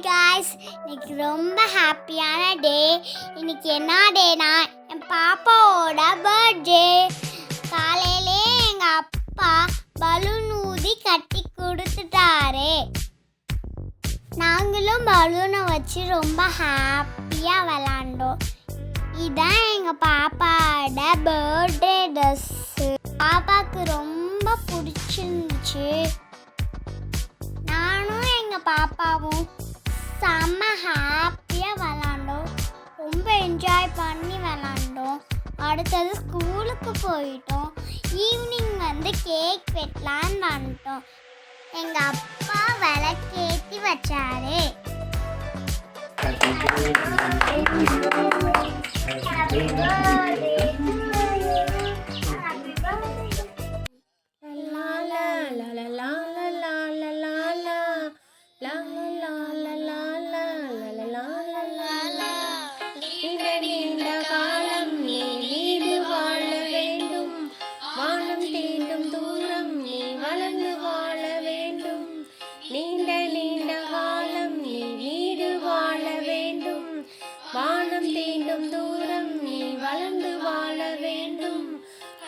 Guys, இன்னைக்கு ரொம்ப ஹாப்பியான டே. இன்னைக்கு என்ன டேனா என் பாப்பாவோட பர்த்டே. காலையிலே எங்கள் அப்பா பலூன் ஊதி கட்டி கொடுத்துட்டாரு. நாங்களும் பலூனை வச்சு ரொம்ப ஹாப்பியாக விளாண்டோம். இதான் எங்கள் பாப்பாவோட பர்த்டே ட்ரெஸ்ஸு. பாப்பாவுக்கு ரொம்ப பிடிச்சிருந்துச்சு. நானும் எங்கள் பாப்பாவும் செம்ம ஹாப்பியாக விளாண்டோம். ரொம்ப என்ஜாய் பண்ணி விளாண்டோம். அடுத்தது ஸ்கூலுக்கு போயிட்டோம். ஈவினிங் கேக் வெட்டலான்னு வந்துட்டோம். எங்கள் அப்பா விளக்கேற்றி வச்சாரு.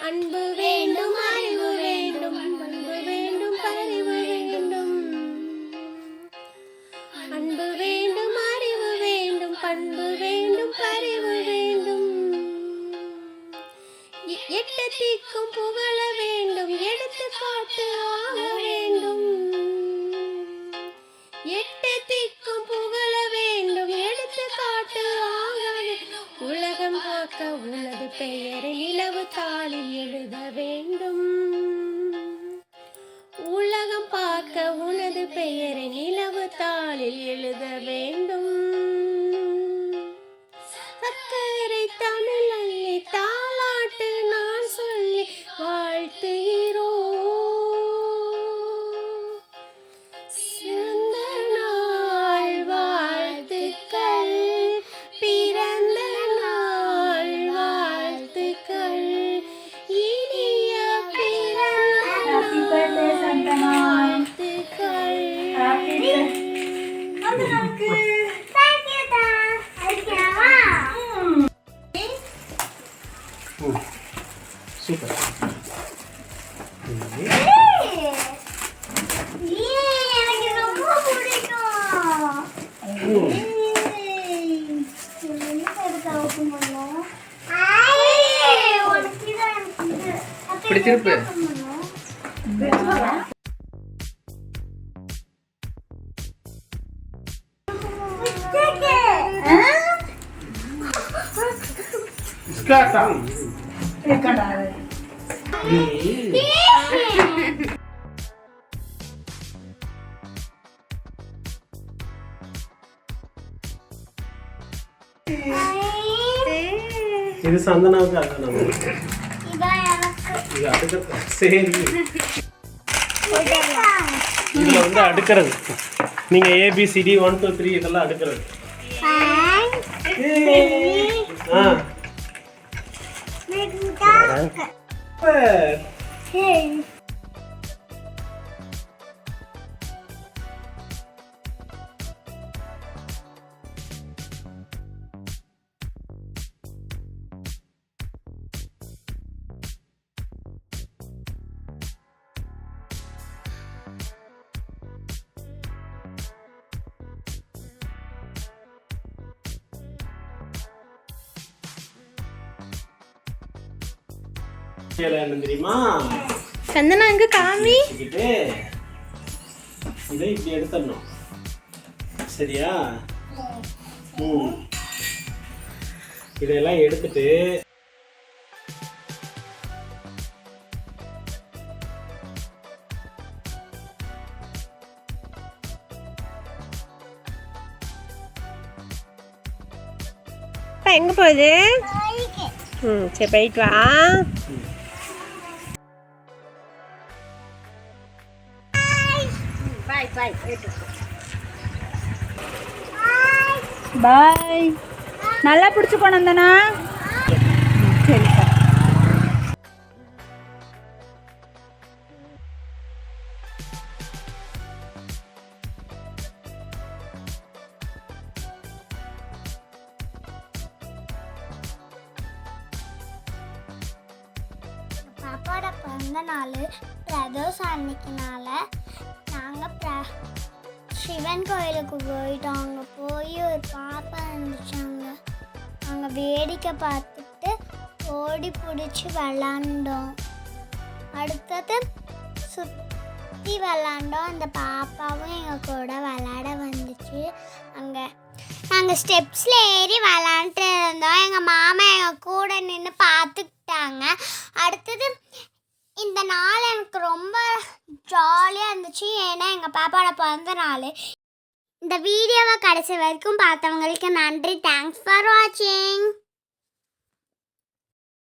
அன்பு வேண்டும், அறிவு வேண்டும், அன்பு வேண்டும், பரிவு வேண்டும். அன்பு வேண்டும், அறிவு வேண்டும், பண்பு வேண்டும், பரிவு வேண்டும். எட்டு திக்கும் புகழ வேண்டும், எடுத்துக்காட்டு ஆக வேண்டும். எட்டு திக்கும் புகழ வேண்டும், எடுத்துக்காட்டு ஆக வேண்டும். உலகம் காக்க உனது பெயரை நிலவு தாளில் எழுத வேண்டும். உலகம் பார்க்க உனது பெயரை நிலவு தாளில் எழுத வேண்டும். சக்கரை தமிழ் அள்ளி தாலாட்டு நான் சொல்லி வாழ்த்துகிறோம். சிறந்த நாள் வாழ்த்துக்கள், பிறந்த நாள் வாழ்த்துக்கள், இனிய பிறந்த வாழ்த்துக்கள். சூப்பர். எனக்கு ரொம்ப பிடிக்கும். பிடிச்சிருப்பு. இது சந்தனாவுக்கு அதான் இது அடுக்கிறது. சரி, இதுல அடுக்கிறது. நீங்க ABCD 1 2 3 இதெல்லாம் அடுக்கிறது. தெரியுமா? சந்தனா அங்க காமி. இதை இப்படி எடுத்துடணும். சரியா? இதெல்லாம் எடுத்துட்டு எங்க போகுது? சரி போயிட்டு வா. பாய். நல்லா பிடிச்சி போனந்தனா. சரி சார். பாப்பாவோட பிறந்த நாள் பிரதோஷம் அன்னைக்குனால நாங்கள் சிவன் கோயிலுக்கு போயிட்டோம். அங்கே போய் ஒரு பாப்பா இருந்துச்சாங்க. அங்கே வேடிக்கை பார்த்துட்டு ஓடி பிடிச்சி விளாண்டோம். அடுத்தது சுற்றி விளாண்டோம். அந்த பாப்பாவும் எங்கள் கூட விளாட வந்துச்சு. அங்கே நாங்கள் ஸ்டெப்ஸில் ஏறி விளாண்டுட்டு இருந்தோம். எங்கள் மாமா எங்கள் கூட நின்று பார்த்துக்கிட்டாங்க. அடுத்தது இந்த நாள் எனக்கு ரொம்ப ஜாலியாக இருந்துச்சு. ஏன்னா எங்கள் பாப்பாவோட பிறந்த நாள். இந்த வீடியோவை கடைசி வரைக்கும் பார்த்தவங்களுக்கு நன்றி. தேங்க்ஸ் ஃபார் வாட்சிங்.